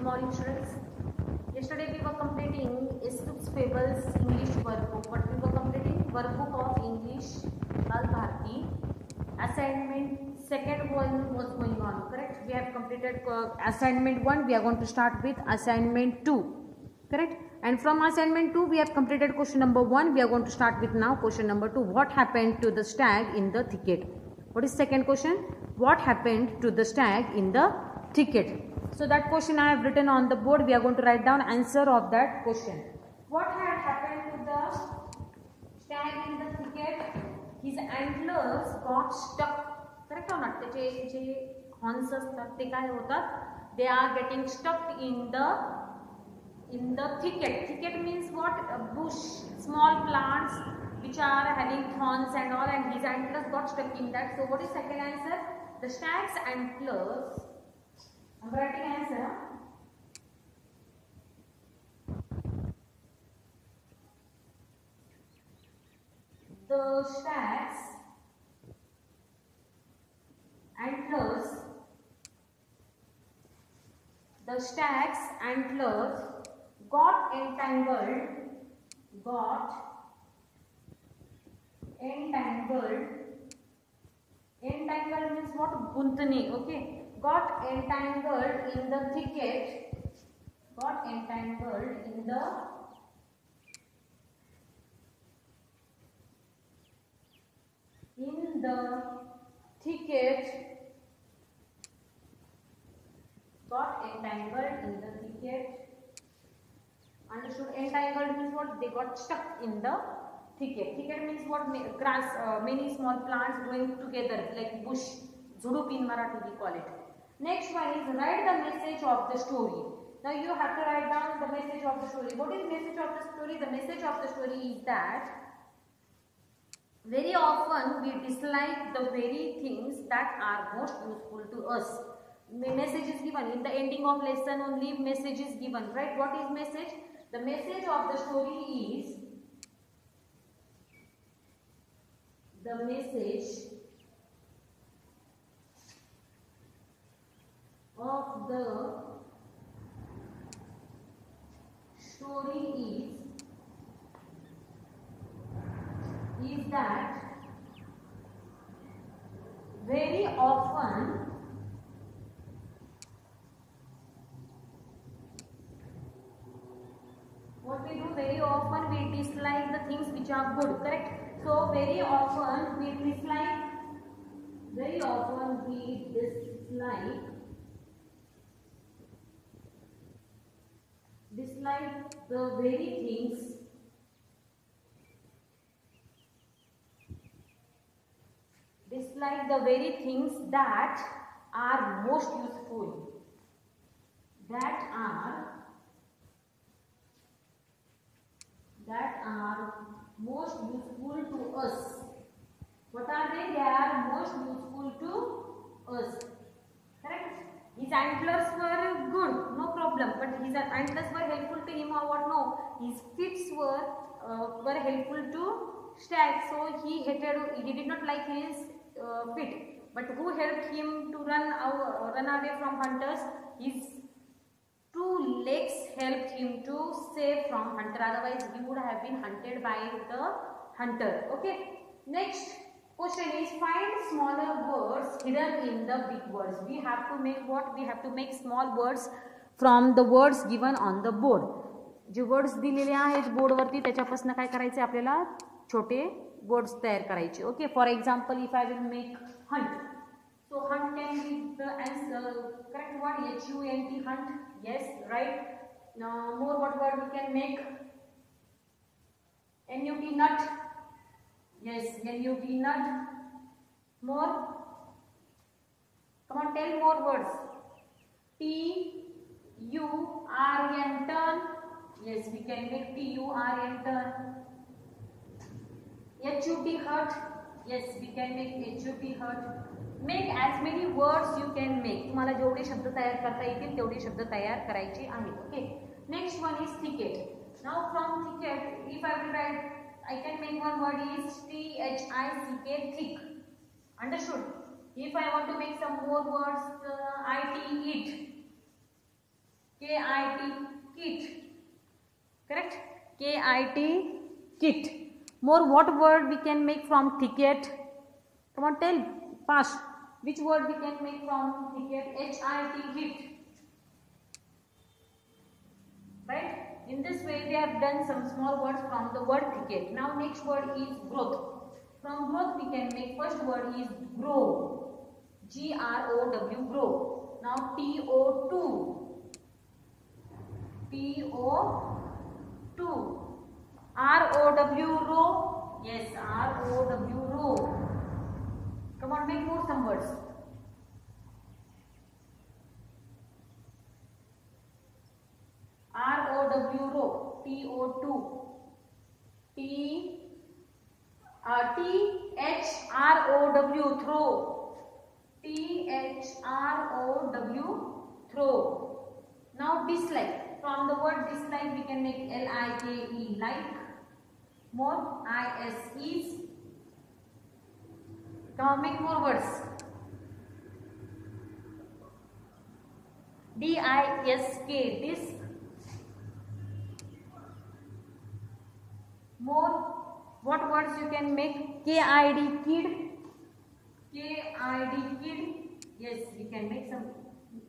morning, students. Yesterday we were completing Aesop's Fables English workbook. What we were completing? Workbook of English, Bal Bharti. Assignment second one was going on. Correct? We have completed assignment 1. We are going to start with assignment 2. Correct? And from assignment 2 we have completed question number 1. We are going to start with now question number 2. What happened to the stag in the thicket? What is second question? What happened to the stag in the thicket? So that question I have written on the board. We are going to write down answer of that question. What had happened to the stag in the thicket? His antlers got stuck. Correct or not? J horns असतात ते काय होतात? They are getting stuck in the thicket. Thicket means what? A bush, small plants which are having thorns and all, and his antlers got stuck in that. So what is second answer? The stag's antlers. I'm writing answer. The stag's antlers got entangled. Entangled means what? Guntne. Okay. Got entangled in the thicket. Got entangled in the thicket. Got entangled in the thicket. Understood? Entangled means what? They got stuck in the thicket. Thicket means what? Grass, many small plants growing together like bush. Zudup in Marathi we call it. Next one is write the message of the story. Now you have to write down the message of the story. What is the message of the story? The message of the story is that very often we dislike the very things that are most useful to us. Message is given in the ending of lesson only. Message is given, right? What is message? The message of the story is the message of the story is that very often what we do, very often we dislike the things which are good, correct? So very often we dislike the very things that are most useful, most useful to us. What are they? They are most useful to us. Correct? His antlers were good, no problem. But his antlers were helpful to him or what? No. His feet were helpful to stag. So he did not like his feet. But who helped him to run away from hunters? His 2 legs helped him to save from hunter. Otherwise, he would have been hunted by the hunter. Okay. Next question is find smaller words hidden in the big words. We have to make what? We have to make small words from the words given on the board. J words दिलेले आहेत board वरती त्याच्यापासून काय करायचे आपल्याला छोटे words तयार करायचे. Okay. For example if I will make Hunt. So hunt can be the answer. Correct word HUNT, hunt. Yes, right. Now more what word we can make? NUT, nut. Yes, NUT, nut. More. Come on, tell more words. TURN, turn. Yes, we can make TURN, turn. HUT, hut. Yes, we can make HUT, hut. Make as many words you can make. तुम्हाला जेवढे शब्द तयार करता येतील तेवढे शब्द तयार करायचे आहेत. Okay. Next one is thicket. Now from thicket, if I will write, I can make one word is THICK, thick. Understood? If I want to make some more words, IT, it. KIT, K-I-T, kit. More, what word we can make from thicket? Come on, tell, fast. Which word we can make from thicket? H-I-T, hit. Right? In this way, we have done some small words from the word thicket. Now, next word is growth. From growth, we can make first word is grow. G-R-O-W, grow. Now, T-O-2. T-O-2. R-O-W, row. Yes, R-O-W, row. Come on, make more some words. R-O-W, row. T-O-2. T-H-R-O-W, throw. T-H-R-O-W, throw. Now, dislike. From the word dislike, we can make L-I-K-E, like. More, I-S-Es. Come on, make more words. D-I-S-K, disc. More, what words you can make? K-I-D, kid. K-I-D, kid. Yes, we can make some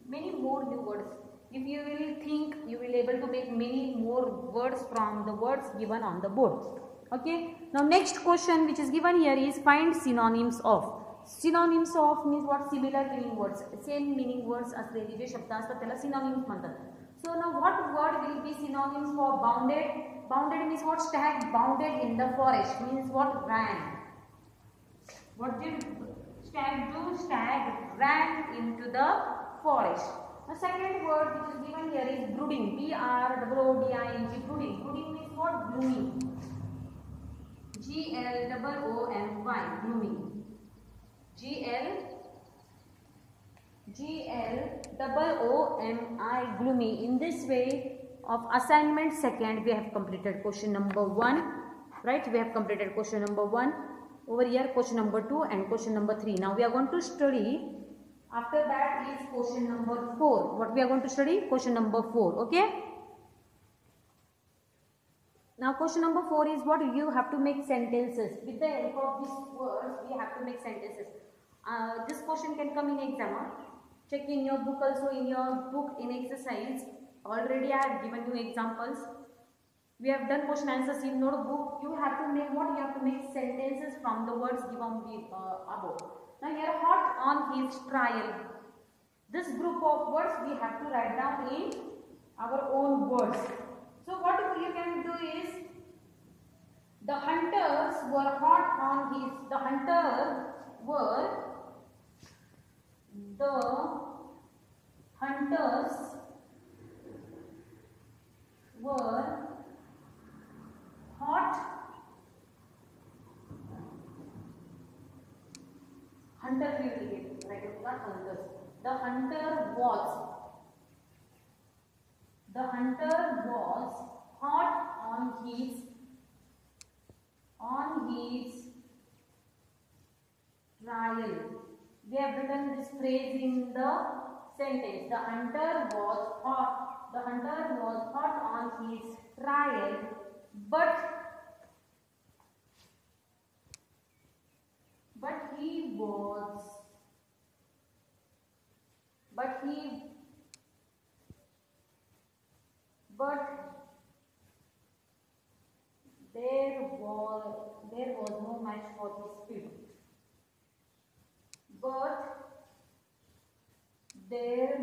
many more new words. If you will think, you will able to make many more words from the words given on the board. Okay. Now next question which is given here is find synonyms of. Synonyms of means what? Similar meaning words. Same meaning words असलेली जे शब्द असतात त्याला synonyms म्हणतात. So now what word will be synonyms for bounded? Bounded means what? Stag bounded in the forest means what? Ran. What did stag do? Stag ran into the forest. The second word which is given here is brooding. B-R-O-O-D-I-N-G, brooding. Brooding means what? Gloomy. G-L-O-O-M-Y, gloomy. G-L-O-O-M-I, gloomy. In this way of assignment second, we have completed question number 1. Right? We have completed question number 1. Over here, question number 2 and question number 3. Now we are going to study. After that is question number 4. What we are going to study? Question number 4. Okay? Now question number 4 is what? You have to make sentences. With the help of these words, we have to make sentences. This question can come in exam. Check in your book also, in your book in exercise. Already I have given you examples. We have done question answers in notebook. You have to make what? You have to make sentences from the words given above. Now here, hot on his trial. This group of words we have to write down in our own words. So what you can do is, the hunters were hot on his, the hunters were hot, hunter we will get, right, not hunters. The hunter was hot on his trial. We have written this phrase in the sentence. The hunter was hot on his trial, but there was no match for his speed. But there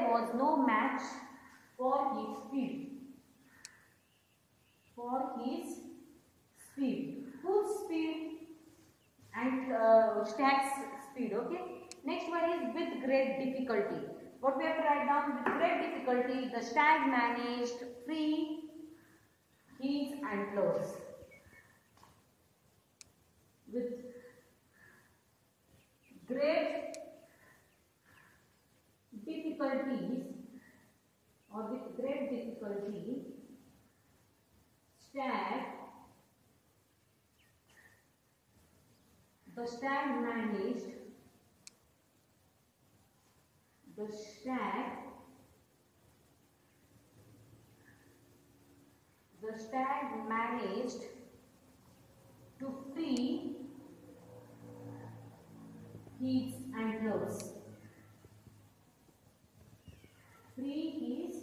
was no match for his speed. Whose speed? And stag's speed. Okay. Next one is with great difficulty. What we have to write down? With great difficulty, the stag managed free his antlers. With great difficulty, the stag managed The stag managed to free his antlers. Free his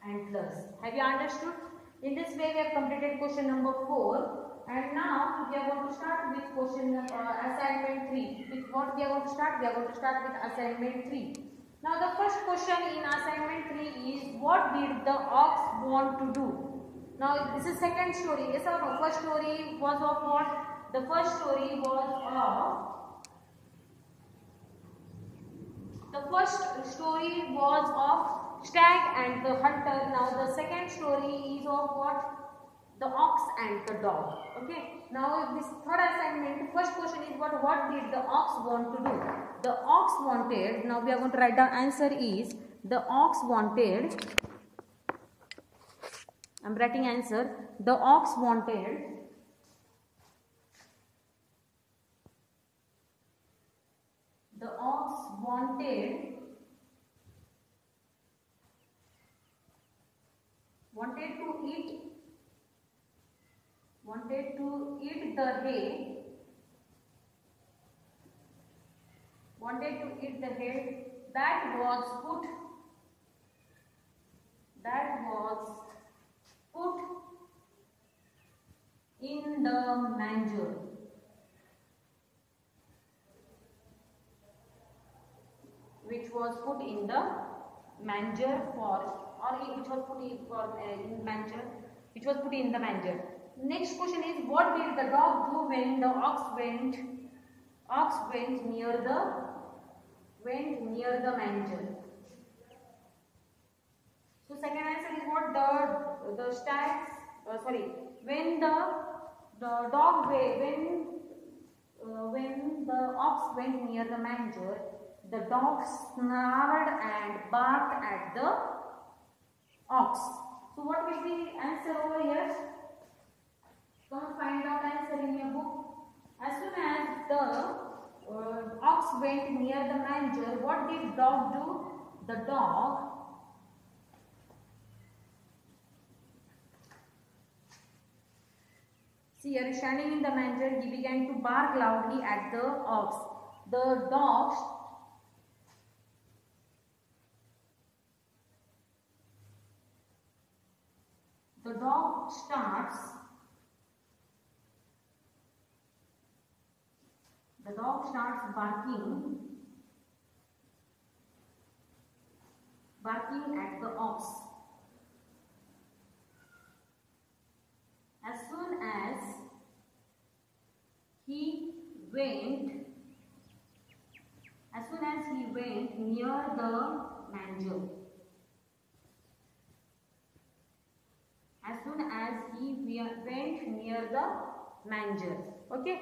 antlers. Have you understood? In this way, we have completed question number 4, and now we are going to start with question assignment 3. With what we are going to start? We are going to start with assignment 3. Now, the first question in assignment 3 is, what did the ox want to do? Now, this is second story. Yes or no? First story was of what? The first story was of stag and the hunter. Now, the second story is of what? The ox and the dog. Okay. Now, this third assignment, first question is what did the ox want to do? The ox wanted, now we are going to write down answer is, the ox wanted, I am writing answer, the ox wanted wanted to eat the hay, that was put in the manger. Which was put in the manger which was put in the manger. Next question is, what did the dog do when the ox went near the manger? So second answer is what? The stags when the ox went near the manger, the dog snarled and barked at the ox. So what will be answer over here? Come and find out answer in your book. As soon as the ox went near the manger, what did dog do? The dog see, here standing in the manger, he began to bark loudly at the ox. The dog starts barking at the ox. As soon as he went near the manger. Okay.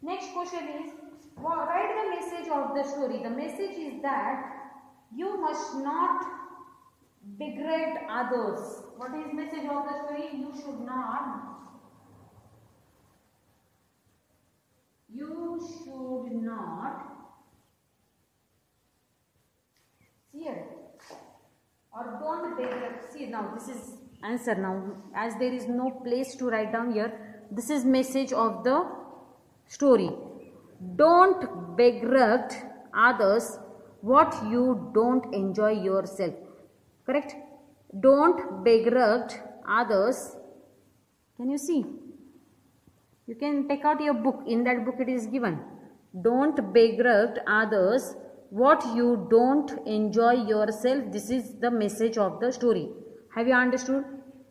Next question is, write the message of the story. The message is that you must not degrade others. What is message of the story? You should not see it, or don't degrade. See, now this is answer. Now, as there is no place to write down here, this is message of the story. Don't begrudge others what you don't enjoy yourself. Correct? Don't begrudge others. Can you see? You can take out your book. In that book it is given. Don't begrudge others what you don't enjoy yourself. This is the message of the story. Have you understood?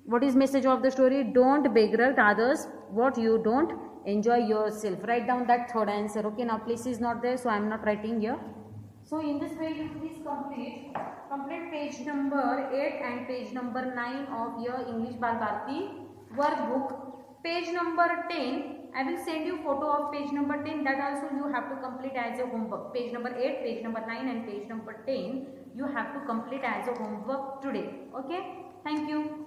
What is message of the story? Don't begrudge others what you don't enjoy yourself. Write down that third answer. Okay, now place is not there, so I am not writing here. So in this way, you please complete page number 8 and page number 9 of your English Bal Bharati workbook. Page number 10, I will send you photo of page number 10. That also you have to complete as a homework. Page number 8, page number 9 and page number 10 you have to complete as a homework today. Okay, thank you.